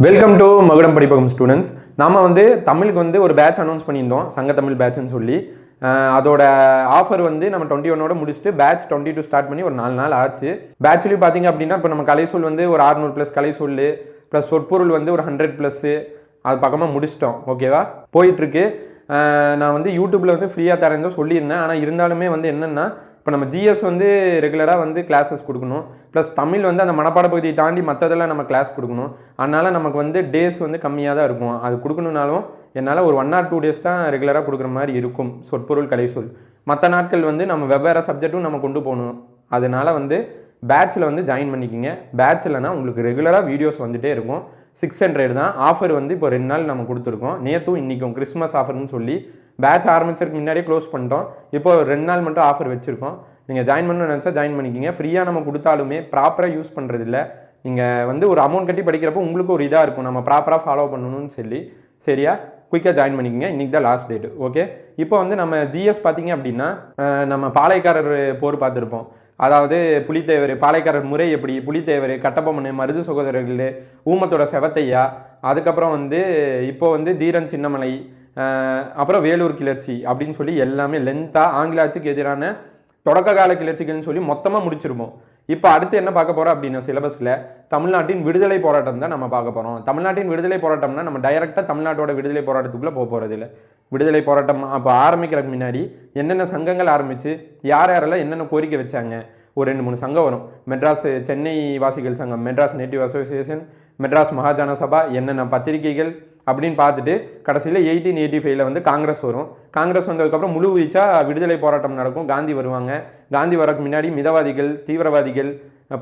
Welcome to மகுடம் படிப்பகம் students. நாம் தமிழுக்கு ஒரு பேட்ச் அனௌன்ஸ் பண்ணியிருந்தோம், சங்க தமிழ் பேட்ச்னு சொல்லி. அதோட ஆஃபர் நம்ம 21 முடிச்சுட்டு பேட்ச் 22 ஸ்டார்ட் பண்ணி ஒரு 4 நாள் ஆச்சு. பேட்ச்லேயும் பார்த்தீங்க அப்படின்னா இப்போ நம்ம கலைசொல் ஒரு 600+ கலைசொல் ப்ளஸ் சொற்பொருள் ஒரு 100+ அது பக்கமாக முடிச்சிட்டோம். ஓகேவா, போயிட்டுருக்கு. நான் யூடியூப்பில் ஃப்ரீயாக தரேன் தான் சொல்லியிருந்தேன். ஆனால் இருந்தாலுமே என்னென்னா இப்போ நம்ம ஜிஎஸ் ரெகுலராக கிளாஸஸ் கொடுக்கணும். ப்ளஸ் தமிழ் அந்த மனப்பாட பகுதியை தாண்டி மற்றதெல்லாம் நம்ம கிளாஸ் கொடுக்கணும். அதனால் நமக்கு டேஸ் கம்மியாக தான் இருக்கும். அது கொடுக்கணுன்னாலும் என்னால் ஒரு 1 or 2 days தான் ரெகுலராக கொடுக்குற மாதிரி இருக்கும். சொற்பொருள் கலைசொல் மற்ற நாட்கள் நம்ம வெவ்வேறு சப்ஜெக்ட்டும் நம்ம கொண்டு போகணும். அதனால் பேட்சில் ஜாயின் பண்ணிக்கிங்க. பேட்சில்னா உங்களுக்கு ரெகுலராக வீடியோஸ் வந்துகிட்டே இருக்கும். 600 தான் ஆஃபர். இப்போ 2 நாள் நம்ம கொடுத்துருக்கோம். நேற்றும் இன்றைக்கும் கிறிஸ்மஸ் ஆஃபர்னு சொல்லி பேட்ச் ஆரம்பிச்சதுக்கு முன்னாடியே க்ளோஸ் பண்ணிட்டோம். இப்போ 2 நாள் மட்டும் ஆஃபர் வச்சுருக்கோம். நீங்கள் ஜாயின் பண்ணணும்னு நினச்சா ஜாயின் பண்ணிக்கிங்க. ஃப்ரீயாக நம்ம கொடுத்தாலுமே ப்ராப்பராக யூஸ் பண்ணுறதில்ல. நீங்கள் ஒரு அமௌண்ட் கட்டி படிக்கிறப்போ உங்களுக்கு ஒரு இதாக இருக்கும், நம்ம ப்ராப்பராக ஃபாலோ பண்ணணும்னு சொல்லி. சரியா, குயிக்காக ஜாயின் பண்ணிக்கங்க. இன்றைக்கி தான் லாஸ்ட் டேட்டு. ஓகே, இப்போ நம்ம ஜிஎஸ் பார்த்தீங்க அப்படின்னா நம்ம பாளையக்காரர் போர் பார்த்துருப்போம். அதாவது புலித்தேவர், பாளையக்காரர் முறை எப்படி, புலித்தேவர், கட்டபொம்மன், மருது சகோதரர்கள், ஊமத்தோட செவத்தையா, அதுக்கப்புறம் இப்போ தீரன் சின்னமலை, அப்புறம் வேலூர் கிளர்ச்சி அப்படின்னு சொல்லி எல்லாமே லென்த்தாக ஆங்கில ஆட்சிக்கு எதிரான தொடக்க கால கிளர்ச்சிகள்னு சொல்லி மொத்தமாக முடிச்சிருப்போம். இப்போ அடுத்து என்ன பார்க்க போகிறோம் அப்படின்னா சிலபஸில் தமிழ்நாட்டின் விடுதலை போராட்டம் தான் நம்ம பார்க்க போகிறோம். தமிழ்நாட்டின் விடுதலை போராட்டம்னா நம்ம டைரெக்டாக தமிழ்நாட்டோட விடுதலை போராட்டத்துக்குள்ளே போக போகிறது இல்லை. விடுதலை போராட்டம் அப்போ ஆரம்பிக்கிறதுக்கு முன்னாடி என்னென்ன சங்கங்கள் ஆரம்பித்து யாரெல்லாம் என்னென்ன கோரிக்கை வச்சாங்க, ஒரு 2-3 சங்கம் வரும். மெட்ராஸ் சென்னை வாசிகள் சங்கம், மெட்ராஸ் நேட்டிவ் அசோசியேஷன், மெட்ராஸ் மகாஜன சபா, என்னென்ன பத்திரிகைகள் அப்படின்னு பார்த்துட்டு கடைசியில் 1885 காங்கிரஸ் வரும். காங்கிரஸ் வந்ததுக்கப்புறம் முழு வீச்சாக விடுதலை போராட்டம் நடக்கும். காந்தி வருவாங்க. காந்தி வரக்கு முன்னாடி மிதவாதிகள், தீவிரவாதிகள்,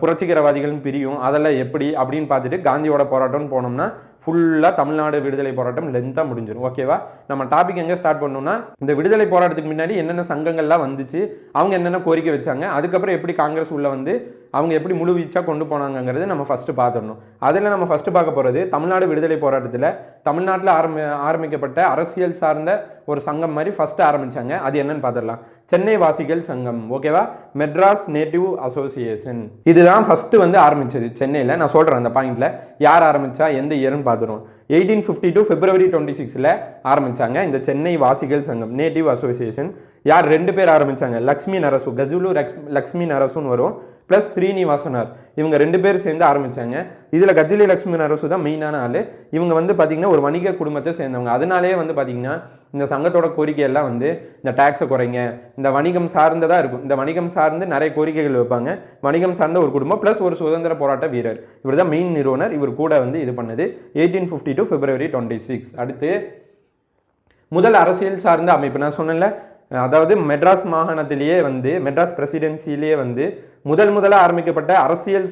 புரட்சிகரவாதிகள்னு பிரியும். அதெல்லாம் எப்படி அப்படின்னு பார்த்துட்டு காந்தியோட போராட்டம்னு போனோம்னா ஃபுல்லாக தமிழ்நாடு விடுதலை போராட்டம் லென்த்தாக முடிஞ்சிடும். ஓகேவா, நம்ம டாபிக் எங்கே ஸ்டார்ட் பண்ணோம்னா இந்த விடுதலை போராட்டத்துக்கு முன்னாடி என்னென்ன சங்கங்கள்லாம் வந்துச்சு, அவங்க என்னென்ன கோரிக்கை வச்சாங்க, அதுக்கப்புறம் எப்படி காங்கிரஸ் உள்ள அவங்க எப்படி முழு வீச்சாக கொண்டு போனாங்கிறது நம்ம ஃபஸ்ட்டு பார்த்துடணும். அதில் நம்ம ஃபஸ்ட்டு பார்க்க போகிறது தமிழ்நாடு விடுதலை போராட்டத்தில் தமிழ்நாட்டில் ஆரம்பிக்கப்பட்ட அரசியல் சார்ந்த ஒரு சங்கம் மாதிரி ஃபஸ்ட்டு ஆரம்பித்தாங்க. அது என்னன்னு பார்த்துடலாம். சென்னை வாசிகள் சங்கம். ஓகேவா, மெட்ராஸ் நேட்டிவ் அசோசியேஷன் இதுதான் ஃபஸ்ட்டு ஆரம்பிச்சது சென்னையில். நான் சொல்கிறேன் அந்த பாயிண்டில் யார் ஆரம்பித்தா எந்த இயர்னு பார்த்துருவோம். 1852 February 26 ஆரம்பித்தாங்க இந்த சென்னை வாசிகள் சங்கம் நேட்டிவ் அசோசியேஷன். யார் 2 பேர் ஆரம்பித்தாங்க, லக்ஷ்மி நரசு, கஜுலு லக்ஷ்மி நரசுன்னு வரும், ப்ளஸ் ஸ்ரீனிவாசனார். இவங்க 2 பேர் சேர்ந்து ஆரம்பித்தாங்க. இதில் கஜிலி லக்ஷ்மி நரசு தான் மெயினான ஆள். இவங்க பார்த்திங்கன்னா ஒரு வணிக குடும்பத்தை சேர்ந்தவங்க. அதனாலே பார்த்திங்கன்னா இந்த சங்கத்தோட கோரிக்கையெல்லாம் இந்த டேக்ஸை குறைங்க, இந்த வணிகம் சார்ந்ததாக இருக்கும். இந்த வணிகம் சார்ந்து நிறைய கோரிக்கைகள் வைப்பாங்க. வணிகம் சார்ந்த ஒரு குடும்பம் ப்ளஸ் ஒரு சுதந்திர போராட்ட வீரர். இவர் தான் மெயின் நிறுவனர். இவர் கூட இது பண்ணது 1852 February 26. அடுத்து முதல் அரசியல் சார்ந்த அமைப்பு நான் சொன்னேன்ல, அதாவது மெட்ராஸ் மாகாணத்திலேயே மெட்ராஸ் பிரசிடென்சிலேயே முதலாக ஆரம்பிக்கப்பட்ட அரசியல்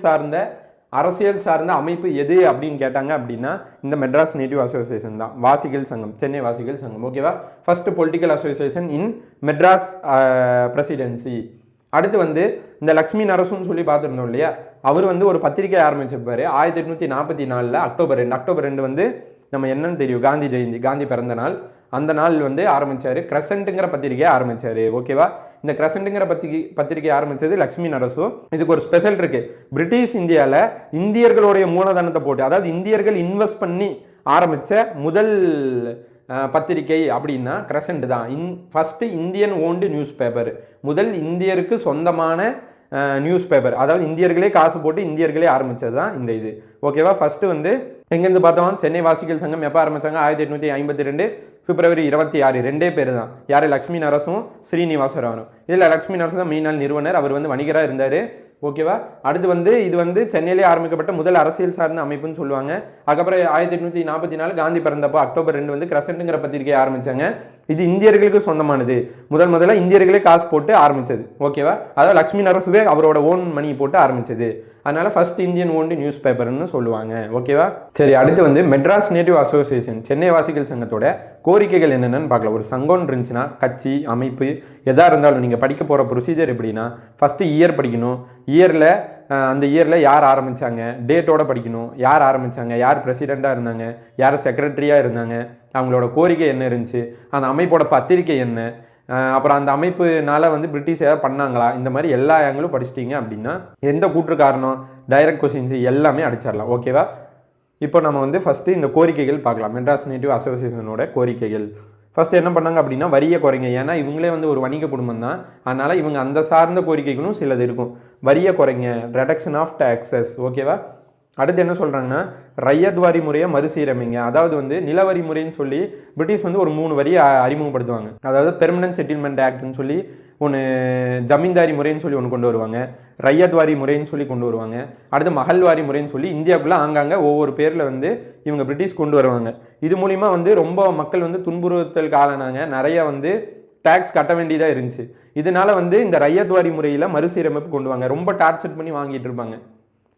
சார்ந்த அமைப்பு எது அப்படின்னு கேட்டாங்க அப்படின்னா இந்த மெட்ராஸ் நேட்டிவ் அசோசியேஷன் தான், வாசிகள் சங்கம், சென்னை வாசிகள் சங்கம். ஓகேவா, ஃபர்ஸ்ட் பொலிட்டிக்கல் அசோசியேஷன் இன் மெட்ராஸ் பிரசிடென்சி. அடுத்து இந்த லக்ஷ்மி நரசுன்னு சொல்லி பார்த்துருந்தோம் இல்லையா, அவர் ஒரு பத்திரிகை ஆரம்பிச்சிருப்பாரு 1844 அக்டோபர் 2 நம்ம என்னன்னு தெரியும், காந்தி ஜெயந்தி, காந்தி பிறந்த நாள். அந்த நாள் ஆரம்பித்தார். கிரசண்ட்டுங்கிற பத்திரிகையை ஆரம்பித்தார். ஓகேவா, இந்த கிரசண்ட்டுங்கிற பத்திரிகை ஆரம்பித்தது லக்ஷ்மி நரசு. இதுக்கு ஒரு ஸ்பெஷல் இருக்குது. பிரிட்டிஷ் இந்தியாவில் இந்தியர்களுடைய மூலதனத்தை போட்டு, அதாவது இந்தியர்கள் இன்வெஸ்ட் பண்ணி ஆரம்பித்த முதல் பத்திரிகை அப்படின்னா கிரசண்ட் தான். First Indian owned news paper, முதல் இந்தியருக்கு சொந்தமான நியூஸ் பேப்பர், அதாவது இந்தியர்களே காசு போட்டு இந்தியர்களே ஆரம்பித்தது தான் இந்த இது. ஓகேவா, ஃபஸ்ட்டு எங்கேருந்து பார்த்தோம், சென்னை வாசிகள் சங்கம் எப்போ ஆரம்பித்தாங்க, 1852 February 26. 2 பேர் தான். யார், லக்ஷ்மி நரசும் ஸ்ரீனிவாசராவனும். இதில் லக்ஷ்மி நரசு தான் மெயின் நிறுவனர். அவர் வணிகராக இருந்தார். ஓகேவா, அடுத்து இது சென்னையிலே ஆரம்பிக்கப்பட்ட முதல் அரசியல் சார்ந்த அமைப்புன்னு சொல்லுவாங்க. அதுக்கப்புறம் 1844 காந்தி பிறந்தப்போ அக்டோபர் 2 கிரசண்ட்டுங்கிற பத்திரிகையை ஆரம்பித்தாங்க. இது இந்தியர்களுக்கு சொந்தமானது. முதல்ல இந்தியர்களே காசு போட்டு ஆரம்பித்தது. ஓகேவா, அதாவது லக்ஷ்மி நரசுவே அவரோட ஓன் மணி போட்டு ஆரம்பித்தது. அதனால ஃபர்ஸ்ட் இந்தியன் ஓன்டு நியூஸ் பேப்பர்னு சொல்லுவாங்க. ஓகேவா, சரி. அடுத்து மெட்ராஸ் நேட்டிவ் அசோசியேஷன், சென்னை வாசிகள் சங்கத்தோட கோரிக்கைகள் என்னென்னு பார்க்கலாம். ஒரு சங்கம் இருந்துச்சுன்னா கட்சி அமைப்பு எதாக இருந்தாலும் நீங்கள் படிக்க போகிற ப்ரொசீஜர் எப்படின்னா ஃபஸ்ட்டு இயர் படிக்கணும். அந்த இயரில் யார் ஆரம்பித்தாங்க டேட்டோட படிக்கணும். யார் ஆரம்பித்தாங்க, யார் பிரசிடெண்ட்டாக இருந்தாங்க, யார் செக்ரட்டரியாக இருந்தாங்க, அவங்களோட கோரிக்கை என்ன இருந்துச்சு, அந்த அமைப்போட பத்திரிக்கை என்ன, அப்புறம் அந்த அமைப்புனால பிரிட்டிஷ் ஏதாவது பண்ணாங்களா, இந்த மாதிரி எல்லா ஆங்கிலும் படிச்சிட்டிங்க அப்படின்னா எந்த கூற்று காரணம், டைரக்ட் கொஸ்டின்ஸ் எல்லாமே அடிச்சிடலாம். ஓகேவா, இப்போ நம்ம வந்து ஃபஸ்ட்டு இந்த கோரிக்கைகள் பார்க்கலாம். மெட்ராஸ் நேட்டிவ் அசோசியேஷனோட கோரிக்கைகள். ஃபஸ்ட்டு என்ன பண்ணாங்க அப்படின்னா, வரியை குறைங்க. ஏன்னா இவங்களே வந்து ஒரு வணிக குடும்பம் தான். அதனால் இவங்க அந்த சார்ந்த கோரிக்கைகளும் சிலது இருக்கும். வரியை குறைங்க, ரெடக்ஷன் ஆஃப் டாக்ஸஸ், ஓகேவா. அடுத்து என்ன சொல்கிறாங்கன்னா, ரய்யத் வாரி முறையை மறுசீரமைங்க. அதாவது வந்து நிலவரி முறைன்னு சொல்லி பிரிட்டிஷ் வந்து ஒரு 3 வரியை அறிமுகப்படுத்துவாங்க. அதாவது பெர்மனன்ட் செட்டில்மெண்ட் ஆக்ட்னு சொல்லி ஒன்று, ஜமீன்தாரி முறைன்னு சொல்லி ஒன்று கொண்டு வருவாங்க, ரய்யத் வாரி முறைன்னு சொல்லி கொண்டு வருவாங்க, அடுத்து மஹல்வாரி முறைன்னு சொல்லி இந்தியாவுக்குள்ளே ஆங்காங்க ஒவ்வொரு பேரில் வந்து இவங்க பிரிட்டிஷ் கொண்டு வருவாங்க. இது மூலிமா வந்து ரொம்ப மக்கள் வந்து துன்புறுத்தலுக்கு ஆளானாங்க. நிறைய வந்து டேக்ஸ் கட்ட வேண்டியதாக இருந்துச்சு. இதனால வந்து இந்த ரய்யத் வாரி முறையில் மறுசீரமைப்பு கொண்டு வாங்க. ரொம்ப டார்ச்சர் பண்ணி வாங்கிட்டு இருப்பாங்க,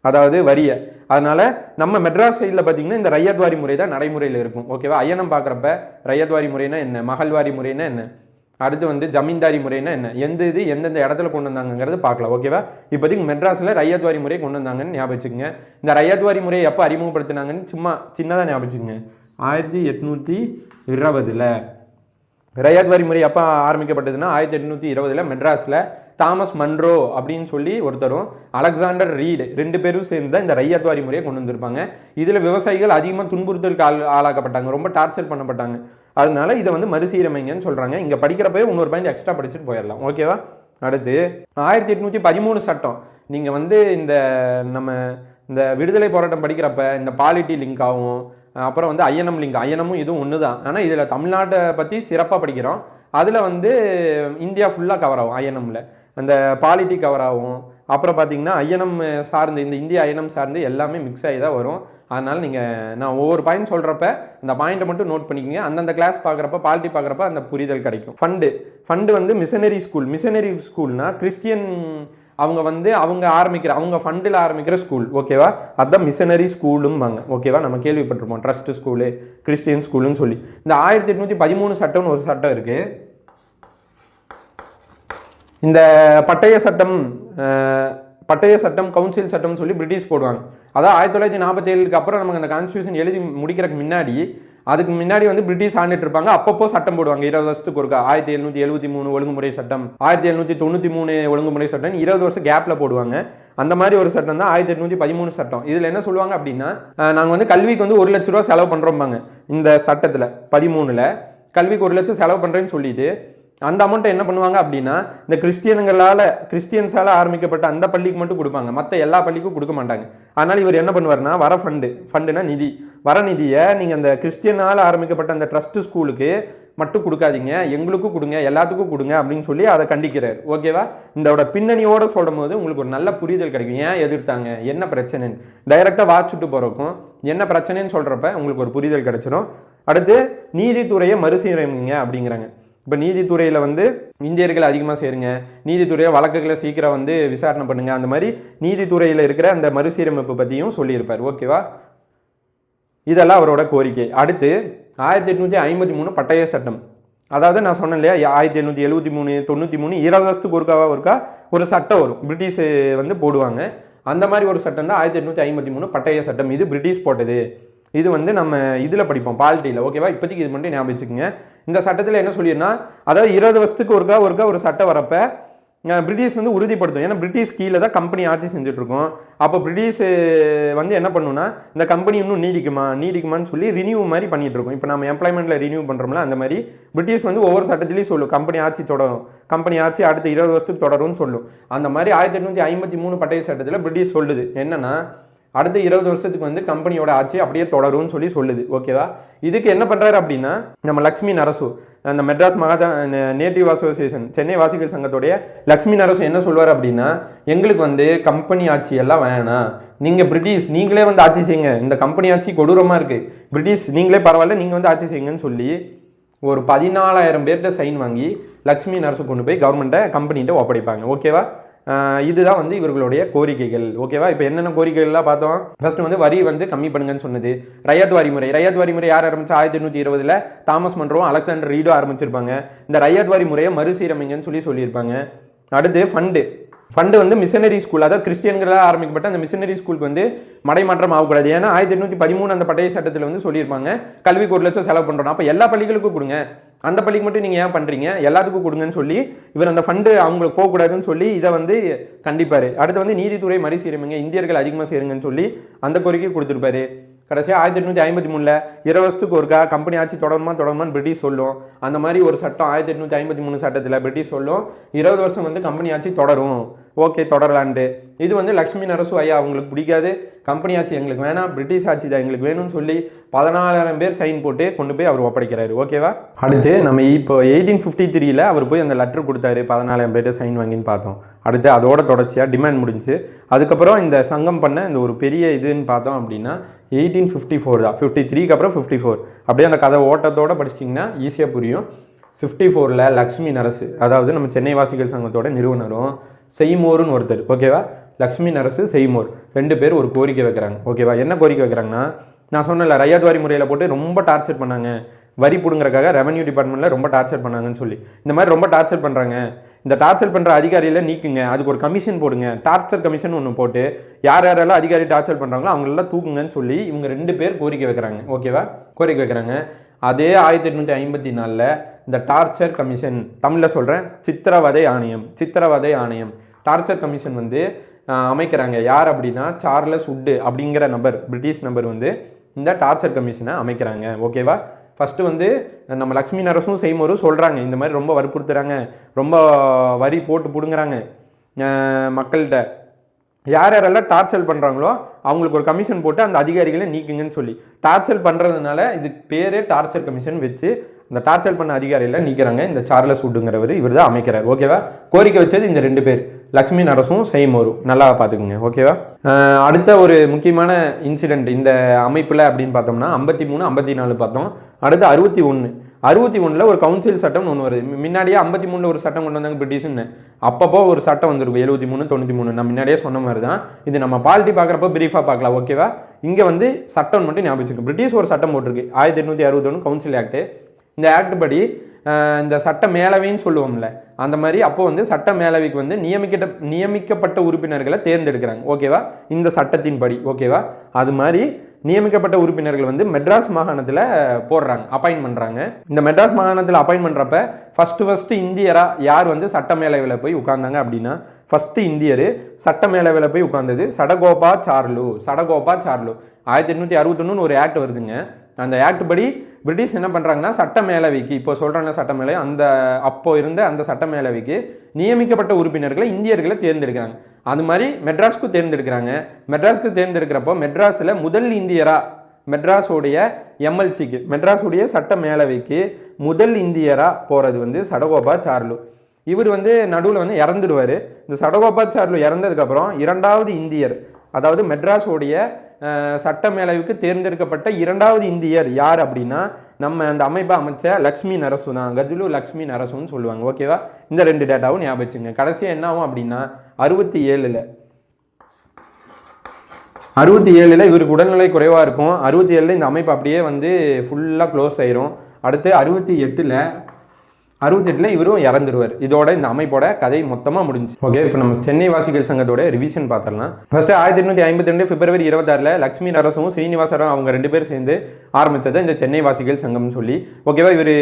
அதாவது வரியை. அதனால் நம்ம மெட்ராஸ் சைடில் பார்த்தீங்கன்னா இந்த ரய்யத் வாரி முறை தான் நடைமுறையில் இருக்கும், ஓகேவா. ஐயனம் பார்க்குறப்ப ரய்யத் வாரி முறைனா என்ன, மஹல்வாரி முறைனா என்ன, அடுத்து வந்து ஜமீன்தாரி முறைனா என்ன, எந்தெந்த இடத்துல கொண்டு வந்தாங்கிறது பார்க்கலாம், ஓகேவா. இப்போதைக்கு மெட்ராஸில் ரய்யத் வாரி முறை கொண்டு வந்தாங்கன்னு ஞாபகம் வச்சுக்கோங்க. இந்த ரய்யத் வாரி முறையை எப்போ அறிமுகப்படுத்தினாங்கன்னு சும்மா சின்னதாக ஞாபகம் வச்சுக்கோங்க. 1820 ரய்யத் வாரி முறை எப்போ ஆரம்பிக்கப்பட்டதுன்னா 1820 மெட்ராஸில் தாமஸ் மன்ரோ அப்படின்னு சொல்லி ஒருத்தரும் அலெக்சாண்டர் ரீடு 2 பேரும் சேர்ந்து தான் இந்த ரய்யத் வாரி முறையை கொண்டு வந்திருப்பாங்க. இதில் விவசாயிகள் அதிகமாக துன்புறுத்தலுக்கு ஆளாக்கப்பட்டாங்க, ரொம்ப டார்ச்சர் பண்ணப்பட்டாங்க. அதனால இதை வந்து மறுசீரமைங்கன்னு சொல்கிறாங்க. இங்கே படிக்கிறப்பவே இன்னொரு பாயிண்ட் எக்ஸ்ட்ரா படிச்சுட்டு போயிடலாம், ஓகேவா. அடுத்து 1813 சட்டம். நீங்கள் வந்து நம்ம இந்த விடுதலை போராட்டம் படிக்கிறப்ப இந்த பாலிட்டி லிங்க் ஆகும், அப்புறம் வந்து ஐஎன்எம் லிங்க், ஐஎன்எம்மும் இதுவும் ஒன்று தான். ஆனால் இதில் தமிழ்நாட்டை பற்றி சிறப்பாக படிக்கிறோம். அதில் வந்து இந்தியா ஃபுல்லாக கவர் ஆகும். ஐஎன்எம்மில் அந்த பாலிட்டி கவர் ஆகும். அப்புறம் பார்த்தீங்கன்னா ஐஎன்எம் சார்ந்து, இந்த இந்திய ஐஎன்எம் சார்ந்து எல்லாமே மிக்ஸ் ஆகி தான் வரும். அதனால் நான் ஒவ்வொரு பாயிண்ட் சொல்கிறப்ப அந்த பாயிண்ட்டை மட்டும் நோட் பண்ணிக்கோங்க. அந்தந்த கிளாஸ் பார்க்குறப்ப, பாலிட்டி பார்க்குறப்ப அந்த புரிதல் கிடைக்கும். ஃபண்டு வந்து மிஷனரி ஸ்கூல்னால் கிறிஸ்டியன் அவங்க ஆரம்பிக்கிற, அவங்க ஃபண்டில் ஆரம்பிக்கிற ஸ்கூல், ஓகேவா. அதுதான் மிஷனரி ஸ்கூலும்பாங்க, ஓகேவா. நம்ம கேள்விப்பட்டிருப்போம் ட்ரஸ்ட் ஸ்கூலு, கிறிஸ்டியன் ஸ்கூலுன்னு சொல்லி. இந்த 1813 சட்டம்னு ஒரு சட்டம் இருக்குது. இந்த பட்டய சட்டம் கவுன்சில் சட்டம்னு சொல்லி பிரிட்டிஷ் போடுவாங்க. அதாவது 1947 அப்புறம் நமக்கு அந்த கான்ஸ்டியூஷன் எழுதி முடிக்கிறதுக்கு அதுக்கு முன்னாடி வந்து பிரிட்டிஷ் ஆண்டுட்டு இருப்பாங்க. அப்பப்போ சட்டம் போடுவாங்க 20 வருஷத்துக்கு ஒருக்கா. 1773 ஒழுங்குமுறை சட்டம், 1793 ஒழுங்குமுறை சட்டம், 20 வருஷம் கேப்ல போடுவாங்க. அந்த மாதிரி ஒரு சட்டம் தான் 1813 சட்டம். இதில் என்ன சொல்லுவாங்க அப்படின்னா, நாங்கள் வந்து கல்விக்கு வந்து 1 லட்ச ரூபா செலவு பண்ணுறோம்பாங்க. இந்த சட்டத்தில் 13 கல்விக்கு 1 லட்சம் செலவு பண்ணுறேன்னு சொல்லிட்டு அந்த அமௌண்ட்டை என்ன பண்ணுவாங்க அப்படின்னா, இந்த கிறிஸ்டியன்ஸால் ஆரம்பிக்கப்பட்ட அந்த பள்ளிக்கு மட்டும் கொடுப்பாங்க, மற்ற எல்லா பள்ளிக்கும் கொடுக்க மாட்டாங்க. அதனால் இவர் என்ன பண்ணுவார்னா, ஃபண்டுனா நிதி, வர நிதியை நீங்கள் அந்த கிறிஸ்டியனால் ஆரம்பிக்கப்பட்ட அந்த ட்ரஸ்ட் ஸ்கூலுக்கு மட்டும் கொடுக்காதீங்க, எங்களுக்கும் கொடுங்க, எல்லாத்துக்கும் கொடுங்க அப்படின்னு சொல்லி அதை கண்டிக்கிறார், ஓகேவா. இதோட பின்னணியோடு சொல்லும் போது உங்களுக்கு ஒரு நல்ல புரிதல் கிடைக்கும். ஏன் எதிர்த்தாங்க, என்ன பிரச்சனைன்னு டைரெக்டாக வாட்சுட்டு போகிறக்கும் என்ன பிரச்சனைன்னு சொல்கிறப்ப உங்களுக்கு ஒரு புரிதல் கிடைச்சிடும். அடுத்து நீதித்துறையை மறுசீரமைங்க அப்படிங்கிறாங்க. இப்போ நீதித்துறையில் வந்து இந்தியர்கள் அதிகமாக சேருங்க, நீதித்துறையை வழக்குகளை சீக்கிரம் வந்து விசாரணை பண்ணுங்கள், அந்த மாதிரி நீதித்துறையில் இருக்கிற அந்த மறுசீரமைப்பு பற்றியும் சொல்லியிருப்பார், ஓகேவா. இதெல்லாம் அவரோட கோரிக்கை. அடுத்து 1853 பட்டய சட்டம். அதாவது நான் சொன்னேன் இல்லையா, 1773 93 20 வருஷத்துக்கு ஒருக்கா ஒரு சட்டம் வரும், பிரிட்டிஷ் வந்து போடுவாங்க. அந்த மாதிரி ஒரு சட்டம் தான் 1853 பட்டய சட்டம். இது பிரிட்டிஷ் போட்டது. இது வந்து நம்ம இதில் படிப்போம், பாலிட்டியில், ஓகேவா. இப்போதைக்கு இது மட்டும் ஞாபகம் வச்சுக்கோங்க. இந்த சட்டத்தில் என்ன சொல்லிடுன்னா, அதாவது 20 வருஷத்துக்கு ஒருக்கா ஒரு சட்டம் வரப்போ பிரிட்டிஷ் வந்து உறுதிப்படுத்தும். ஏன்னா பிரிட்டிஷ் கீழே தான் கம்பெனி ஆட்சி செஞ்சுட்ருக்கோம். அப்போ பிரிட்டிஷ் வந்து என்ன பண்ணுன்னா, இந்த கம்பெனி இன்னும் நீடிக்குமான்னு சொல்லி ரினியூ மாதிரி பண்ணிகிட்டு இருக்கோம். இப்போ நம்ம எம்ப்ளாய்மெண்ட்டில் ரினியூ பண்ணுறோம்ல, அந்த மாதிரி பிரிட்டிஷ் வந்து ஒவ்வொரு சட்டத்திலையும் சொல்லும் கம்பெனி ஆட்சி தொடரும், கம்பெனி ஆட்சி அடுத்த 20 வருஷத்துக்கு தொடரும்னு சொல்லும். அந்த மாதிரி 1853 பட்டய சட்டத்தில் பிரிட்டிஷ் சொல்லுது என்னன்னா, அடுத்த 20 வருஷத்துக்கு வந்து கம்பெனியோட ஆட்சி அப்படியே தொடரும்னு சொல்லி சொல்லுது, ஓகேவா. இதுக்கு என்ன பண்ணுறாரு அப்படின்னா, நம்ம லக்ஷ்மி நரசு, அந்த மெட்ராஸ் நேட்டிவ் அசோசியேஷன், சென்னை வாசிகள் சங்கத்தோடைய லக்ஷ்மி நரசு என்ன சொல்வார் அப்படின்னா, எங்களுக்கு வந்து கம்பெனி ஆட்சி எல்லாம் வேணாம், நீங்கள் பிரிட்டிஷ் நீங்களே வந்து ஆட்சி செய்யுங்க, இந்த கம்பெனி ஆட்சி கொடூரமாக இருக்குது, பிரிட்டிஷ் நீங்களே பரவாயில்ல, நீங்கள் வந்து ஆட்சி செய்யுங்கன்னு சொல்லி ஒரு 14,000 பேர்கிட்ட சைன் வாங்கி லக்ஷ்மி நரசு கொண்டு போய் கவர்மெண்ட்டை கம்பெனிகிட்ட ஒப்படைப்பாங்க, ஓகேவா. இதுதான் வந்து இவர்களுடைய கோரிக்கைகள், ஓகேவா. இப்போ என்னென்ன கோரிக்கைகள்லாம் பார்த்தோம். ஃபர்ஸ்ட் வந்து வரி வந்து கம்மி பண்ணுங்கன்னு சொன்னது. ரய்யத் வாரி முறை யார் ஆரம்பிச்சா, 1820 தாமஸ் மன்ரோ அலெக்சாண்டர் ரீடோ ஆரம்பிச்சிருப்பாங்க. இந்த ரய்யத் வாரி முறையை மறுசீரமைங்கன்னு சொல்லியிருப்பாங்க. அடுத்து ஃபண்டு வந்து மிஷனரி ஸ்கூல், அதாவது கிறிஸ்டியன்களாக ஆரம்பிக்கப்பட்ட அந்த மிஷனரி ஸ்கூலுக்கு வந்து மடைமாற்றம் ஆகக்கூடாது. ஏன்னா 1813 அந்த பட்டய சட்டத்தில் வந்து சொல்லியிருப்பாங்க கல்விக்கு 1 லட்சம் செலவு பண்ணுறோம், அப்போ எல்லா பள்ளிகளுக்கும் கொடுங்க, அந்த பள்ளிக்கு மட்டும் நீங்கள் ஏன் பண்ணுறீங்க, எல்லாத்துக்கும் கொடுங்கன்னு சொல்லி இவர் அந்த ஃபண்டு அவங்களுக்கு போகக்கூடாதுன்னு சொல்லி இதை வந்து கண்டிப்பார். அடுத்து வந்து நீதித்துறை மறுசீரமைங்க, இந்தியர்கள் அதிகமாக சேருங்கன்னு சொல்லி அந்த கோரிக்கை கொடுத்துருப்பாரு. கடைசியாக 1853 20 வருஷத்துக்கு ஒருக்கா கம்பெனி ஆட்சி தொடருமான்னு பிரிட்டிஷ் சொல்லும். அந்த மாதிரி ஒரு சட்டம் 1853 சட்டத்தில் பிரிட்டிஷ் சொல்லும் 20 வருஷம் வந்து கம்பெனி ஆட்சி தொடரும், ஓகே தொடரலான்ட்டு. இது வந்து லக்ஷ்மி நரசு ஐயா அவங்களுக்கு பிடிக்காது, கம்பெனி ஆட்சி எங்களுக்கு வேணாம், பிரிட்டிஷ் ஆட்சி தான் எங்களுக்கு வேணும்னு சொல்லி 14,000 பேர் சைன் போட்டு கொண்டு போய் அவர் ஒப்படைக்கிறாரு. ஓகேவா? அடுத்து நம்ம இப்போ 1853 அவர் போய் அந்த லெட்டர் கொடுத்தாரு 14,000 பேர்ட்டு சைன் வாங்கின்னு பார்த்தோம். அடுத்து அதோட தொடர்ச்சியாக டிமாண்ட் முடிஞ்சு அதுக்கப்புறம் இந்த சங்கம் பண்ண இந்த ஒரு பெரிய இதுன்னு பார்த்தோம் அப்படின்னா 1854 தான். 53க்கு அப்புறம் 54 அப்படியே அந்த கதை ஓட்டத்தோடு படிச்சிட்டிங்கன்னா ஈஸியாக புரியும். 54ல் லக்ஷ்மி நரசு, அதாவது நம்ம சென்னை வாசிகள் சங்கத்தோட நிறுவனரும் செய்மோர்னு ஒருத்தர், ஓகேவா? லக்ஷ்மி நரசு செய்மோர் 2 பேர் ஒரு கோரிக்கை வைக்கிறாங்க. ஓகேவா? என்ன கோரிக்கை வைக்கிறாங்கன்னா, நான் சொன்னல ரயாத் வாரி முறையில் போட்டு ரொம்ப டார்ச்சர் பண்ணாங்க, வரி பிடுங்குறக்காக ரெவன்யூ டிபார்ட்மெண்ட்டில் ரொம்ப டார்ச்சர் பண்ணாங்கன்னு சொல்லி, இந்த மாதிரி ரொம்ப டார்ச்சர் பண்ணுறாங்க, இந்த டார்ச்சர் பண்ணுற அதிகாரியில் நீக்குங்க, அதுக்கு ஒரு கமிஷன் போடுங்க, டார்ச்சர் கமிஷன் ஒன்று போட்டு யார் யாரெல்லாம் அதிகாரி டார்ச்சர் பண்ணுறாங்களோ அவங்களெல்லாம் தூக்குங்கன்னு சொல்லி இவங்க 2 பேர் கோரிக்கை வைக்கிறாங்க. ஓகேவா? கோரிக்கை வைக்கிறாங்க. அதே 1854 இந்த டார்ச்சர் கமிஷன், தமிழில் சொல்கிறேன் சித்திரவதை ஆணையம் டார்ச்சர் கமிஷன் வந்து அமைக்கிறாங்க. யார் அப்படின்னா சார்லஸ் வுட் அப்படிங்கிற நபர், பிரிட்டிஷ் நபர் வந்து இந்த டார்ச்சர் கமிஷனை அமைக்கிறாங்க. ஓகேவா? ஃபஸ்ட்டு வந்து நம்ம லக்ஷ்மி நரசும் செய்மோரும் சொல்கிறாங்க, இந்த மாதிரி ரொம்ப வற்புறுத்துறாங்க, ரொம்ப வரி போட்டு பிடுங்குறாங்க மக்கள்கிட்ட, யார் யாரெல்லாம் டார்ச்சர் பண்ணுறாங்களோ அவங்களுக்கு ஒரு கமிஷன் போட்டு அந்த அதிகாரிகளை நீக்குங்கன்னு சொல்லி, டார்ச்சர் பண்ணுறதுனால இதுக்கு பேரே டார்ச்சர் கமிஷன் வச்சு இந்த டார்ச்சர் பண்ண அதிகாரியில் நீக்கிறாங்க. இந்த சார்லஸ் வுட்டுங்கிறவர் இவர் தான் அமைக்கிறார். ஓகேவா? கோரிக்கை வச்சது இந்த 2 பேர், லக்ஷ்மி நரசும் செய்மோரும். நல்லா பார்த்துக்குங்க. ஓகேவா? அடுத்த ஒரு முக்கியமான இன்சிடெண்ட் இந்த அமைப்பில் அப்படின்னு பார்த்தோம்னா 53 54 பார்த்தோம். அடுத்து 61 ஒரு கவுன்சில் சட்டம் ஒன்று வருது. முன்னாடியே 53 ஒரு சட்டம் கொண்டு வந்தாங்க பிரிட்டிஷ்னு, அப்பப்போ ஒரு சட்டம் வந்திருக்கும் 73 93. நான் முன்னாடியே சொன்ன மாதிரி தான் இது, நம்ம பாலிட்டி பார்க்குறப்போ பிரீஃபாக பார்க்கலாம். ஓகேவா? இங்கே வந்து சட்டம் மட்டும் ஞாபகம் வச்சுருக்கு. பிரிட்டிஷ் ஒரு சட்டம் போட்டிருக்கு 1861 கவுன்சில் ஆக்ட். இந்த ஆக்ட் படி இந்த சட்ட மேலவைன்னு சொல்லுவோம்ல, அந்த மாதிரி அப்போ வந்து சட்ட மேலவைக்கு வந்து நியமிக்கப்பட்ட உறுப்பினர்களை தேர்ந்தெடுக்கிறாங்க. ஓகேவா? இந்த சட்டத்தின்படி. ஓகேவா? அது மாதிரி நியமிக்கப்பட்ட உறுப்பினர்கள் வந்து மெட்ராஸ் மாகாணத்தில் போடுறாங்க, அப்பாயின்ட் பண்ணுறாங்க. இந்த மெட்ராஸ் மாகாணத்தில் அப்பாயின்ட் பண்ணுறப்ப ஃபஸ்ட்டு இந்தியராக யார் வந்து சட்ட மேலவையில் போய் உட்கார்ந்தாங்க அப்படின்னா, ஃபஸ்ட்டு இந்தியர் சட்ட மேலவையில் போய் உட்கார்ந்தது சடகோபா சார்லு. 1861 ஒரு ஆக்ட் வருதுங்க. அந்த ஆக்ட் படி பிரிட்டிஷ் என்ன பண்ணுறாங்கன்னா, சட்ட மேலவைக்கு இப்போ சொல்கிறாங்க சட்ட மேலவை, அந்த அப்போ இருந்த அந்த சட்ட மேலவைக்கு நியமிக்கப்பட்ட உறுப்பினர்களை இந்தியர்களை தேர்ந்தெடுக்கிறாங்க. அது மாதிரி மெட்ராஸ்க்கு தேர்ந்தெடுக்கிறாங்க. மெட்ராஸ்க்கு தேர்ந்தெடுக்கிறப்போ மெட்ராஸில் முதல் இந்தியராக மெட்ராஸோடைய எம்எல்சிக்கு, மெட்ராஸுடைய சட்ட மேலவைக்கு முதல் இந்தியராக போகிறது வந்து சடகோபா சார்லு. இவர் வந்து நடுவில் வந்து இறந்துடுவார். இந்த சடகோபா சார்லு இறந்ததுக்கப்புறம் 2வது இந்தியர், அதாவது மெட்ராஸோடைய சட்ட மேலவைக்கு தேர்ந்தெடுக்கப்பட்ட 2வது இந்தியர் யார் அப்படின்னா, நம்ம அந்த அமைப்பை அமைச்ச லக்ஷ்மி நரசு தான், கஜுலு லக்ஷ்மி நரசுன்னு சொல்லுவாங்க. ஓகேவா? இந்த 2 டேட்டாவும் ஞாபகம் வச்சுங்க. கடைசியாக என்ன ஆகும் அப்படின்னா 67 இவருக்கு உடல்நிலை குறைவாக இருக்கும். 67 இந்த அமைப்பு அப்படியே வந்து ஃபுல்லாக க்ளோஸ் ஆயிரும். அடுத்து 68 இவரும் இறந்துடுவார். இதோட இந்த அமைப்போட கதை மொத்தமாக முடிஞ்சு. ஓகே, இப்போ நம்ம சென்னை வாசிகள் சங்கத்தோட ரிவிஷன் பார்த்துடலாம். ஃபர்ஸ்ட் 1852 பிப்ரவரி 26 லக்ஷ்மி நரசும் ஸ்ரீனிவாசரும் அவங்க 2 பேர் சேர்ந்து ஆரம்பித்தது இந்த சென்னை வாசிகள் சங்கம்னு சொல்லி. ஓகேவா? இவர்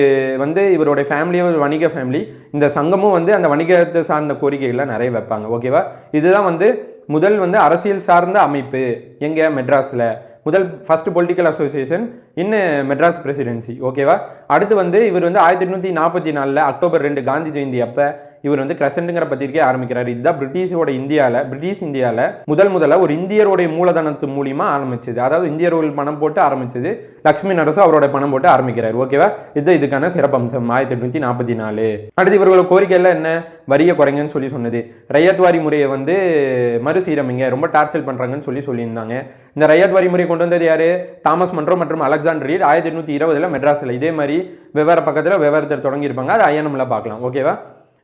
வந்து இவருடைய ஃபேமிலியே ஒரு வணிக ஃபேமிலி. இந்த சங்கமும் வந்து அந்த வணிகத்தை சார்ந்த கோரிக்கைகளை நிறைய வைப்பாங்க. ஓகேவா? இதுதான் வந்து முதல் வந்து அரசியல் சார்ந்த அமைப்பு எங்கே மெட்ராஸில், ஃபர்ஸ்ட் பொலிட்டிக்கல் அசோசியேஷன் இன் மெட்ராஸ் பிரசிடென்சி. ஓகேவா? அடுத்து வந்து இவர் வந்து 1844 அக்டோபர் 2 காந்தி ஜெயந்தி அப்போ இவர் வந்து கிரசண்ட்ங்கிற பத்திரிக்கை ஆரம்பிக்கிறார். இதுதான் பிரிட்டிஷ் இந்தியாவில் முதல்ல ஒரு இந்தியருடைய மூலதனத்து மூலியமா ஆரம்பிச்சது, அதாவது இந்தியர்கள் பணம் போட்டு ஆரம்பிச்சது. லக்ஷ்மி நரசு அவரோட பணம் போட்டு ஆரம்பிக்கிறார். ஓகேவா? இதுக்கான சிறப்பம்சம் 1844. அடுத்து இவர்களோட கோரிக்கையில் என்ன, வரியை குறைங்கன்னு சொன்னது, ரயத் வாரி முறையை வந்து மறுசீரமைங்க, ரொம்ப டார்ச்சர் பண்றாங்கன்னு சொல்லியிருந்தாங்க. இந்த ரயத் வாரி முறையை கொண்டு வந்தது யாரு? தாமஸ் மன்றோ மற்றும் அலெக்சாண்டர் ரீட் 1820 மெட்ராஸில். இதே மாதிரி வெவ்வேறு பக்கத்தில் வெவ்வேறு தொடங்கியிருப்பாங்க, அது ஐஎன்எம்ல பார்க்கலாம். ஓகேவா?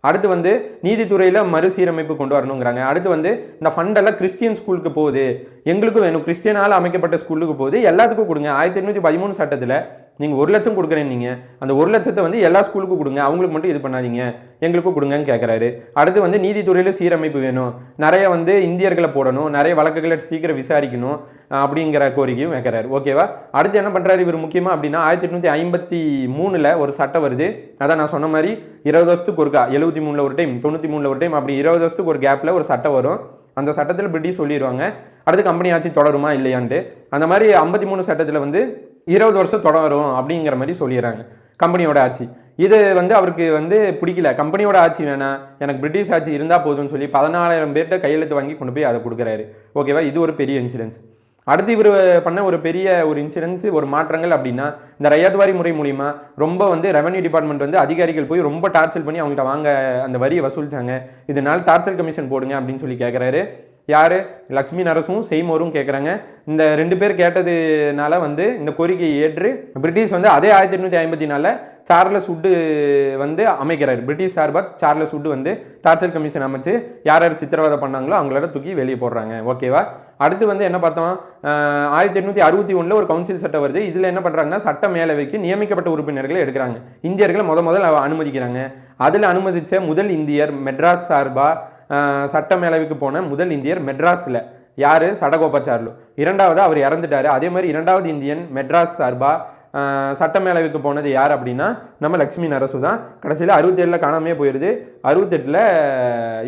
அடுத்து வந்து நீதித்துறையில் மறுசீரமைப்பு கொண்டு வரணுங்கிறாங்க. அடுத்து வந்து இந்த ஃபண்டெல்லாம் கிறிஸ்டியன் ஸ்கூலுக்கு போகுது, எங்களுக்கும் வேணும், கிறிஸ்டியனால் அமைக்கப்பட்ட ஸ்கூலுக்கு போகுது, எல்லாத்துக்கும் கொடுங்க. 1813 சட்டத்தில் நீங்கள் 1 லட்சம் கொடுக்குறேன், நீங்கள் அந்த 1 லட்சத்தை வந்து எல்லா ஸ்கூலுக்கும் கொடுங்க, அவங்களுக்கு மட்டும் இது பண்ணாதீங்க, எங்களுக்கும் கொடுங்கன்னு கேட்குறாரு. அடுத்து வந்து நீதித்துறையில் சீரமைப்பு வேணும், நிறைய வந்து இந்தியர்களை போடணும், நிறைய வழக்குகளை சீக்கிரம் விசாரிக்கணும் அப்படிங்கிற கோரிக்கையும் வைக்கிறாரு. ஓகேவா? அடுத்து என்ன பண்ணுறாரு இவர் முக்கியமாக அப்படின்னா, 1853 ஒரு சட்டம் வருது. அதான் நான் சொன்ன மாதிரி 20 வருஷத்துக்கு ஒருக்கா, 73 ஒரு டைம், 93 ஒரு டைம், அப்படி 20 வருஷத்துக்கு ஒரு கேப்பில் ஒரு சட்டம் வரும். அந்த சட்டத்தில் பிரிட்டிஷ் சொல்லிடுவாங்க அடுத்து கம்பெனி ஆட்சி தொடருமா இல்லையான்ட்டு. அந்த மாதிரி 53 சட்டத்தில் வந்து 20 வருஷம் தொடரும் அப்படிங்கிற மாதிரி சொல்லிடுறாங்க கம்பெனியோட ஆட்சி. இது வந்து அவருக்கு வந்து பிடிக்கல, கம்பெனியோட ஆட்சி வேணாம், எனக்கு பிரிட்டிஷ் ஆட்சி இருந்தால் போதும்னு சொல்லி 14,000 பேர்கிட்ட கையெழுத்து வாங்கி கொண்டு போய் அதை கொடுக்குறாரு. ஓகேவா, இது ஒரு பெரிய இன்சிடென்ஸ். அடுத்து இவர் பண்ண ஒரு பெரிய ஒரு இன்சூரன்ஸ் ஒரு மாற்றங்கள் அப்படின்னா, இந்த ரயாத்வாரி முறை மூலிமா ரொம்ப வந்து ரெவன்யூ டிபார்ட்மெண்ட் வந்து அதிகாரிகள் போய் ரொம்ப டார்ச்சர் பண்ணி அவங்கள்ட்ட வாங்க அந்த வரியை வசூலிச்சாங்க. இதனால் டார்ச்சர் கமிஷன் போடுங்க அப்படின்னு சொல்லி கேட்குறாரு. யார்? லக்ஷ்மி நரசும் செய்மோரும் கேட்குறாங்க. இந்த 2 பேர் கேட்டதுனால வந்து இந்த கோரிக்கையை ஏற்று பிரிட்டிஷ் வந்து அதே 1854 சார்லஸ் வுட்டு வந்து அமைக்கிறார். பிரிட்டிஷ் சார்பாக சார்லஸ் வுட்டு வந்து டார்ச்சர் கமிஷன் அமைச்சு யார் யார் சித்திரவதை பண்ணாங்களோ அவங்களோட தூக்கி வெளியே போடுறாங்க. ஓகேவா, அடுத்து வந்து என்ன பார்த்தோம், 1861 ஒரு கவுன்சில் சட்டம் வருது. இதில் என்ன பண்ணுறாங்கன்னா சட்ட மேலவைக்கு நியமிக்கப்பட்ட உறுப்பினர்களை எடுக்கிறாங்க. இந்தியர்களை முதல்ல அனுமதிக்கிறாங்க. அதில் அனுமதித்த முதல் இந்தியர் மெட்ராஸ் சார்பாக சட்ட மேலவைக்கு போன முதல் இந்தியர் மெட்ராஸில் யார்? சடகோபாச்சார்லு. இரண்டாவது அவர் இறந்துட்டார். அதே மாதிரி 2வது இந்தியன் மெட்ராஸ் சார்பாக சட்ட மேலவைக்கு போனது யார் அப்படின்னா நம்ம லக்ஷ்மி நரசு தான். கடைசியில் 67 காணாமே போயிடுது. 68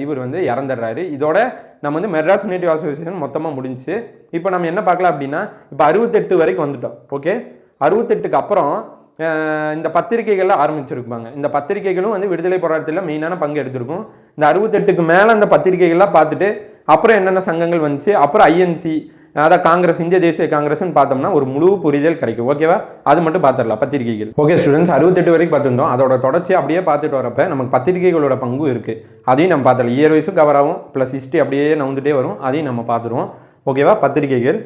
இவர் வந்து இறந்துடுறாரு. இதோட நம்ம வந்து மெட்ராஸ் நேட்டிவ் அசோசியேஷன் மொத்தமாக முடிஞ்சு. இப்போ நம்ம என்ன பார்க்கலாம் அப்படின்னா, இப்போ 68 வரைக்கும் வந்துட்டோம். ஓகே, 68க்கு அப்புறம் இந்த பத்திரிகைகள்லாம் ஆரம்பிச்சிருப்பாங்க. இந்த பத்திரிகைகளும் வந்து விடுதலை போராட்டத்தில் மெயினான பங்கு எடுத்திருக்கும். இந்த 68க்கு மேலே அந்த பத்திரிகைகள்லாம் பார்த்துட்டு அப்புறம் என்னென்ன சங்கங்கள் வந்துச்சு, அப்புறம் ஐஎன்சி அதாவது காங்கிரஸ், இந்திய தேசிய காங்கிரஸ்ன்னு பார்த்தோம்னா ஒரு முழு புரிதல் கிடைக்கும். ஓகேவா, அது மட்டும் பார்த்துடலாம் பத்திரிகைகள். ஓகே ஸ்டூடெண்ட்ஸ், 68 வரைக்கும் பார்த்துருந்தோம். அதோட தொடர்ச்சி அப்படியே பார்த்துட்டு வரப்ப நமக்கு பத்திரிகைகளோட பங்கும் இருக்குது. அதையும் நம்ம பார்த்துடலாம். இயர் வைஸும் கவர் ஆகும், ப்ளஸ் ஹிஸ்ட்ரி அப்படியே நவுந்துட்டே வரும். அதையும் நம்ம பார்த்துருவோம். ஓகேவா, பத்திரிகைகள்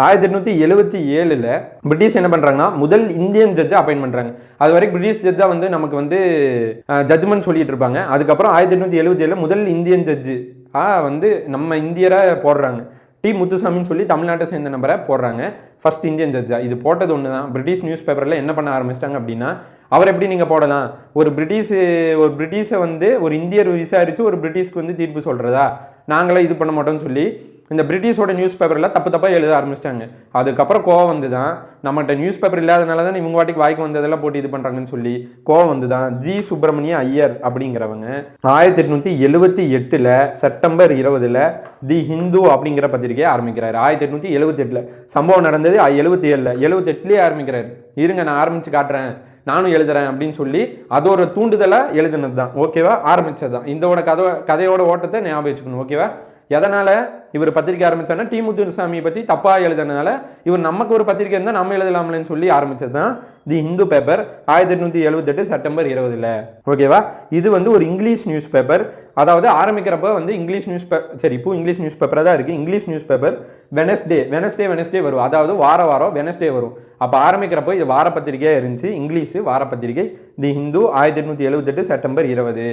1877 பிரிட்டிஷ் என்ன பண்ணுறாங்கன்னா முதல் இந்தியன் ஜட்ஜை அப்பாயின்ட் பண்ணுறாங்க. அது வரைக்கும் பிரிட்டிஷ் ஜட்ஜாக வந்து நமக்கு வந்து ஜட்ஜ்மெண்ட் சொல்லிட்டு இருப்பாங்க. அதுக்கப்புறம் 1877 முதல் இந்தியன் ஜட்ஜு வந்து நம்ம இந்தியரை போடுறாங்க. டி முத்துசாமின்னு சொல்லி தமிழ்நாட்டை சேர்ந்த நம்பரை போடுறாங்க ஃபர்ஸ்ட் இந்தியன் ஜட்ஜா. இது போட்டது ஒன்று தான். பிரிட்டிஷ் நியூஸ் பேப்பரில் என்ன பண்ண ஆரம்பிச்சிட்டாங்க அப்படின்னா, அவர் எப்படி நீங்கள் போடலாம், ஒரு பிரிட்டிஷை வந்து ஒரு இந்தியர் விசாரித்து ஒரு பிரிட்டிஷ்க்கு வந்து தீர்ப்பு சொல்கிறதா, நாங்களே இது பண்ண மாட்டோம்னு சொல்லி இந்த பிரிட்டிஷோட நியூஸ் பேப்பரில் தப்பாக எழுத ஆரம்பிச்சிட்டாங்க. அதுக்கப்புறம் கோவம் வந்து தான், நம்மகிட்ட நியூஸ் பேப்பர் இல்லாதனால தான் இவங்க வாட்டிக்கு வாய்க்கு வந்ததெல்லாம் போட்டு இது பண்ணுறாங்கன்னு சொல்லி கோவம் வந்து தான் ஜி சுப்பிரமணிய ஐயர் அப்படிங்கிறவங்க 1878 செப்டம்பர் 20 தி ஹிந்து அப்படிங்கிற பத்திரிகையை ஆரம்பிக்கிறார். 1878 சம்பவம் நடந்தது 77 ஆரம்பிக்கிறார். இருங்க நான் ஆரம்பித்து காட்டுறேன், நானும் எழுதுறேன் அப்படின்னு சொல்லி அது ஒரு தூண்டுதலாக எழுதுனது தான். ஓகேவா, ஆரம்பித்தது தான். இதோட கதையோட ஓட்டத்தை ஞாபகம் வச்சுக்கணும். ஓகேவா, எதனால் இவர் பத்திரிக்கை ஆரம்பித்தாருன்னா டி முத்துசாமியை பற்றி தப்பாக எழுதுனதுனால இவர் நமக்கு ஒரு பத்திரிக்கை இருந்தால் நம்ம எழுதலாம்லன்னு சொல்லி ஆரம்பித்தது தான் தி ஹிந்து பேப்பர் 1878 செப்டம்பர் 20. ஓகேவா, இது வந்து ஒரு இங்கிலீஷ் நியூஸ் பேப்பர். அதாவது ஆரம்பிக்கிறப்ப வந்து இங்கிலீஷ் நியூஸ் பேப்பர், சரி இப்போ இங்கிலீஷ் நியூஸ் பேப்பராக தான் இருக்குது. இங்கிலீஷ் நியூஸ் பேப்பர் வெனஸ்டே வரும். அதாவது வாரம் வெனஸ்டே வரும். அப்போ ஆரம்பிக்கிறப்போ இது வார பத்திரிகையாக இருந்துச்சு. இங்கிலீஷு வார பத்திரிகை தி ஹிந்து 1878 செப்டம்பர் 20.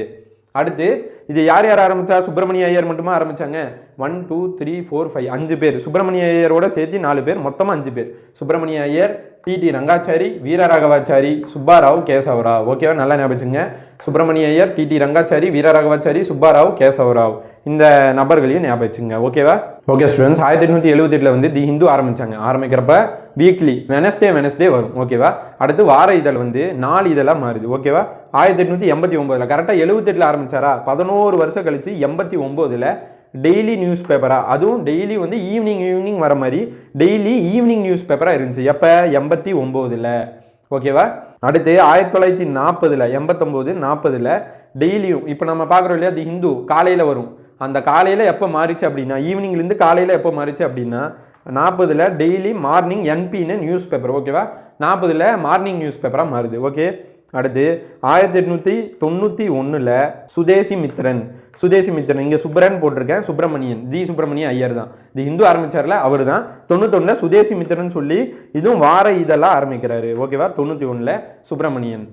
அடுத்து இது யார் ஆரம்பித்தா? சுப்பிரமணிய ஐயர் மட்டுமா ஆரம்பித்தாங்க? 1 2 3 4 5 5 பேர். சுப்பிரமணிய ஐயரோட சேர்த்து 4 பேர், மொத்தமாக 5 பேர். சுப்பிரமணிய ஐயர், டி ரங்காச்சாரி, வீரராகவாச்சாரி, சுப்பாராவ், கேசவராவ். ஓகேவா, நல்லா ஞாபகிச்சுங்க. சுப்பிரமணிய ஐயர், டி ரங்காச்சாரி, வீரராகவாச்சாரி, சுப்பாராவ், கேசவராவ், இந்த நபர்களையும் ஞாபகிச்சுங்க. ஓகேவா. ஓகே ஸ்டூடெண்ட்ஸ், 1878 வந்து தி ஹிந்து ஆரம்பித்தாங்க. ஆரம்பிக்கிறப்ப வீக்லி வெனஸ்டே வரும். ஓகேவா, அடுத்து வார இதழ் வந்து 4 இதழாக மாறுது. ஓகேவா, 1889 கரெக்டாக 78 ஆரம்பித்தாரா, 11 வருஷம் கழிச்சு 89 டெய்லி நியூஸ் பேப்பராக, அதுவும் டெய்லி வந்து ஈவினிங் வர மாதிரி டெய்லி ஈவினிங் நியூஸ் பேப்பராக இருந்துச்சு. எப்போ? 89. ஓகேவா, அடுத்து 1940 40 டெய்லியும் இப்போ நம்ம பார்க்குறோம் இல்லையா தி ஹிந்து காலையில் வரும். அந்த காலையில் எப்போ மாறிச்சு அப்படின்னா, ஈவினிங்லேருந்து காலையில் எப்போ மாறிச்சு அப்படின்னா 40 டெய்லி மார்னிங் என்பின்னு நியூஸ் பேப்பர். ஓகேவா, 40 மார்னிங் நியூஸ் பேப்பராக மாறுது. ஓகே, அடுத்து 1891 சுதேசி மித்திரன் இங்கே சுப்பரன் போட்டிருக்கேன், சுப்பிரமணிய ஐயர் தான். இது ஹிந்து ஆரம்பிச்சார்ல அவர் தான். 91 சுதேசி மித்திரன் சொல்லி இதுவும் வார இதெல்லாம் ஆரம்பிக்கிறாரு. ஓகேவா, 91 சுப்பிரமணியன்.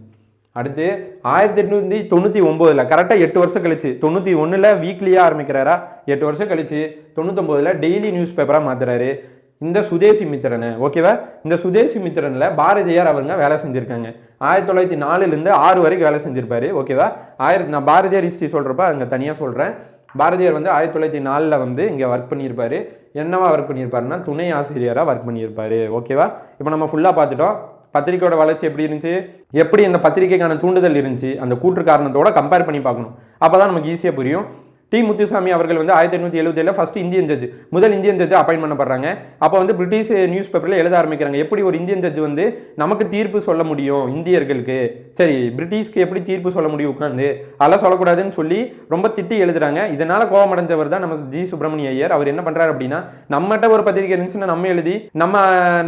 அடுத்து 1899 கரெக்டாக 8 வருஷம் கழிச்சு 91 வீக்லியாக ஆரம்பிக்கிறாரா, 8 வருஷம் கழிச்சு 99 டெய்லி நியூஸ் பேப்பராக மாற்றுறாரு இந்த சுதேசி மித்திரனை. ஓகேவா, இந்த சுதேசி மித்திரனில் பாரதியார் அவங்க வேலை செஞ்சுருக்காங்க. 1904 6 வரைக்கும் வேலை செஞ்சுருப்பாரு. ஓகேவா, நான் பாரதியார் ஹிஸ்ட்ரி சொல்கிறப்ப அங்கே தனியாக சொல்கிறேன். பாரதியார் வந்து 1904 வந்து இங்கே ஒர்க் பண்ணியிருப்பார். என்னவா ஒர்க் பண்ணியிருப்பாருன்னா துணை ஆசிரியராக ஒர்க் பண்ணியிருப்பார். ஓகேவா, இப்போ நம்ம ஃபுல்லாக பார்த்துட்டோம். பத்திரிக்கையோட வளர்ச்சி எப்படி இருந்துச்சு, எப்படி அந்த பத்திரிக்கைக்கான தூண்டுதல் இருந்துச்சு, அந்த கூற்று காரணத்தோட கம்பேர் பண்ணி பார்க்கணும். அப்போ தான் நமக்கு ஈஸியாக புரியும். டி முத்துசாமி அவர்கள் வந்து 1877 ஃபர்ஸ்ட் இந்தியன் ஜட்ஜ், முதல் இந்தியன் ஜட்ஜ் அப்பாயின்ட் பண்ணப்படுறாங்க. அப்போ வந்து பிரிட்டிஷ் நியூஸ் பேப்பரில் எழுத ஆரம்பிக்கிறாங்க, எப்படி ஒரு இந்தியன் ஜட்ஜ் வந்து நமக்கு தீர்ப்பு சொல்ல முடியும் இந்தியர்களுக்கு, சரி பிரிட்டிஷ்க்கு எப்படி தீர்ப்பு சொல்ல முடியும் உட்காந்து, அதெல்லாம் சொல்லக்கூடாதுன்னு சொல்லி ரொம்ப திட்டி எழுதுறாங்க. இதனால கோபம் அடைஞ்சவர் தான் நம்ம ஜி சுப்பிரமணிய ஐயர். அவர் என்ன பண்றாரு அப்படின்னா, நம்மகிட்ட ஒரு பத்திரிகை இருந்துச்சுன்னா நம்ம எழுதி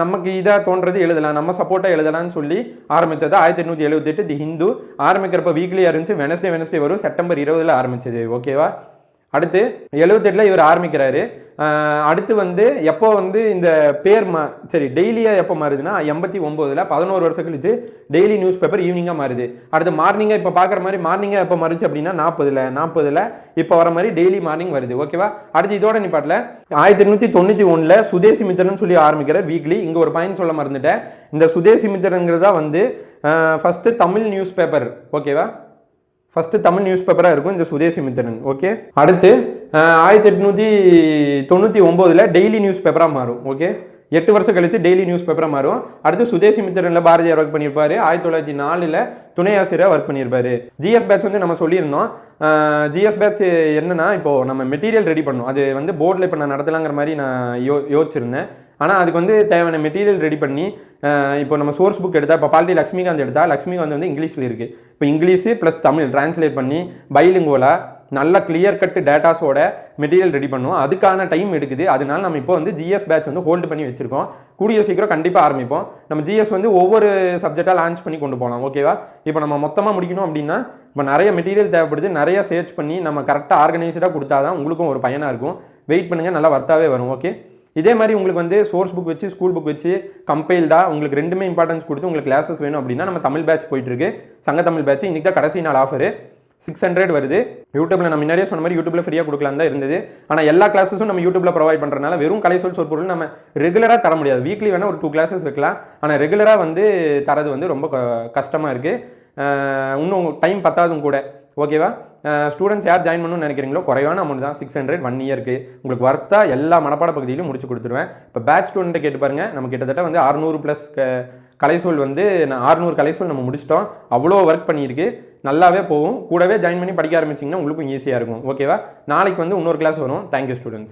நமக்கு இதாக தோன்றது எழுதலாம், நம்ம சப்போர்ட்டாக எழுதலாம்னு சொல்லி ஆரம்பிச்சது 1878 தி ஹிந்து. ஆரம்பிக்கிறப்ப வீக்லியாக இருந்துச்சு, வெனஸ்டே வரும், செப்டம்பர் 20 ஆரம்பிச்சது. ஓகேவா. அடுத்து 78 இவர் ஆரம்பிக்கிறாரு. அடுத்து வந்து எப்போ வந்து இந்த பேர் சரி டெய்லியாக எப்போ மாறுதுன்னா 89 11 வருஷம் கழிச்சு டெய்லி நியூஸ் பேப்பர் ஈவினிங்காக மாறுது. அடுத்து மார்னிங்காக இப்போ பார்க்குற மாதிரி மார்னிங்காக எப்போ மாறுச்சு அப்படின்னா 40 இப்போ வர மாதிரி டெய்லி மார்னிங் வருது. ஓகேவா. அடுத்து இதோட நிப்பாட்டில் 1891 சுதேசி மித்திரன் சொல்லி ஆரம்பிக்கிற வீக்லி. இங்கே ஒரு பாயிண்ட் சொல்ல மறந்துட்டேன், இந்த சுதேசி மித்திரங்கிறதா வந்து ஃபஸ்ட்டு தமிழ் நியூஸ் பேப்பர். ஓகேவா. ஃபஸ்ட்டு தமிழ் நியூஸ் பேப்பராக இருக்கும் இந்த சுதேசி மித்திரன். ஓகே. அடுத்து 1899 டெய்லி நியூஸ் பேப்பராக மாறும். ஓகே. 8 வருஷம் கழிச்சு டெய்லி நியூஸ் பேப்பராக மாறும். அடுத்து சுதேசி மித்திரனில் பாரதியார் ஒர்க் பண்ணியிருப்பாரு. 1904 துணை ஆசிரியர் ஒர்க் பண்ணியிருப்பாரு. ஜிஎஸ் பேட்ச் வந்து நம்ம சொல்லியிருந்தோம். ஜிஎஸ் பேட்ச் என்னன்னா, இப்போது நம்ம மெட்டீரியல் ரெடி பண்ணணும், அது வந்து போர்டில் இப்போ நான் நடத்தலாங்கிற மாதிரி நான் யோசிச்சிருந்தேன். ஆனால் அதுக்கு வந்து தேவையான மெட்டீரியல் ரெடி பண்ணி இப்போ நம்ம சோர்ஸ் புக் எடுத்தால், இப்போ பாலிட்டி லக்ஷ்மிகாந்த் எடுத்தால் லக்ஷ்மிகாந்த் வந்து இங்கிலீஷில் இருக்குது. இப்போ இங்கிலீஷு ப்ளஸ் தமிழ் டிரான்ஸ்லேட் பண்ணி பைலிங்குவலாக நல்ல கிளியர் கட் டேட்டாஸோட மெட்டீரியல் ரெடி பண்ணுவோம். அதுக்கான டைம் எடுக்குது. அதனால நம்ம இப்போ வந்து ஜிஎஸ் பேட்ச் வந்து ஹோல்டு பண்ணி வச்சிருக்கோம். கூடிய சீக்கிரம் கண்டிப்பாக ஆரம்பிப்போம். நம்ம ஜிஎஸ் வந்து ஒவ்வொரு சப்ஜெக்டாக லான்ச் பண்ணி கொண்டு போகலாம். ஓகேவா. இப்போ நம்ம மொத்தமாக முடிக்கணும் அப்படின்னா இப்போ நிறைய மெட்டீரியல் தேவைப்படுது, நிறைய சர்ச் பண்ணி நம்ம கரெக்டாக ஆர்கனைஸ்டாக கொடுத்தா தான் உங்களுக்கும் ஒரு பயனாக இருக்கும். வெயிட் பண்ணுங்கள், நல்லா வர்த்தாவே வரும். ஓகே. இதே மாதிரி உங்களுக்கு வந்து சோர்ஸ் புக் வச்சு ஸ்கூல் புக் வச்சு கம்பைல்டாக உங்களுக்கு ரெண்டுமே இம்பார்ட்டன்ஸ் கொடுத்து உங்களுக்கு கிளாஸஸ் வேணும் அப்படின்னா நம்ம தமிழ் பேட்ச் போயிட்டுருக்கு, சங்க தமிழ் பேட்ச். இன்றைக்கி தான் கடைசி நாள் ஆஃபரு 600 வருது. யூடியூப்பில் நம்ம முன்னாடியே சொன்ன மாதிரி யூடியூப்பில் ஃப்ரீயாக கொடுக்கலாம் தான் இருந்தது. ஆனால் எல்லா கிளாஸஸும் நம்ம யூடியூப்பில் ப்ரொவைட் பண்ணுறதுனால வெறும் கலைசொல் சொற்பொருள் நம்ம ரெகுலராக தர முடியாது. வீக்லி வேணால் ஒரு 2 கிளாஸஸ் வைக்கலாம். ஆனால் ரெகுலராக வந்து தரது வந்து ரொம்ப கஷ்டமாக இருக்குது. இன்னும் டைம் பத்தாதும் கூட. ஓகேவா. ஸ்டூடெண்ட்ஸ் யார் ஜாயின் பண்ணணும்னு நினைக்கிறீங்களோ குறைவான அமௌண்ட் தான், 600 1 இயருக்கு உங்களுக்கு வர்த்தா எல்லா மனப்பாட பகுதியிலும் முடிச்சு கொடுத்துருவேன். இப்போ பேட்ச் ஸ்டூடெண்ட்டை கேட்டு பாருங்கள், நம்ம கிட்டத்தட்ட வந்து 600+ கலைசொல் வந்து 600 கலைசொல் நம்ம முடிச்சிட்டோம். அவ்வளோ ஒர்க் பண்ணியிருக்கு, நல்லாவே போகும். கூடவே ஜாயின் பண்ணி படிக்க ஆரம்பிச்சிங்கன்னா உங்களுக்கும் ஈஸியாக இருக்கும். ஓகேவா. நாளைக்கு வந்து இன்னொரு கிளாஸ் வரும். Thank you students.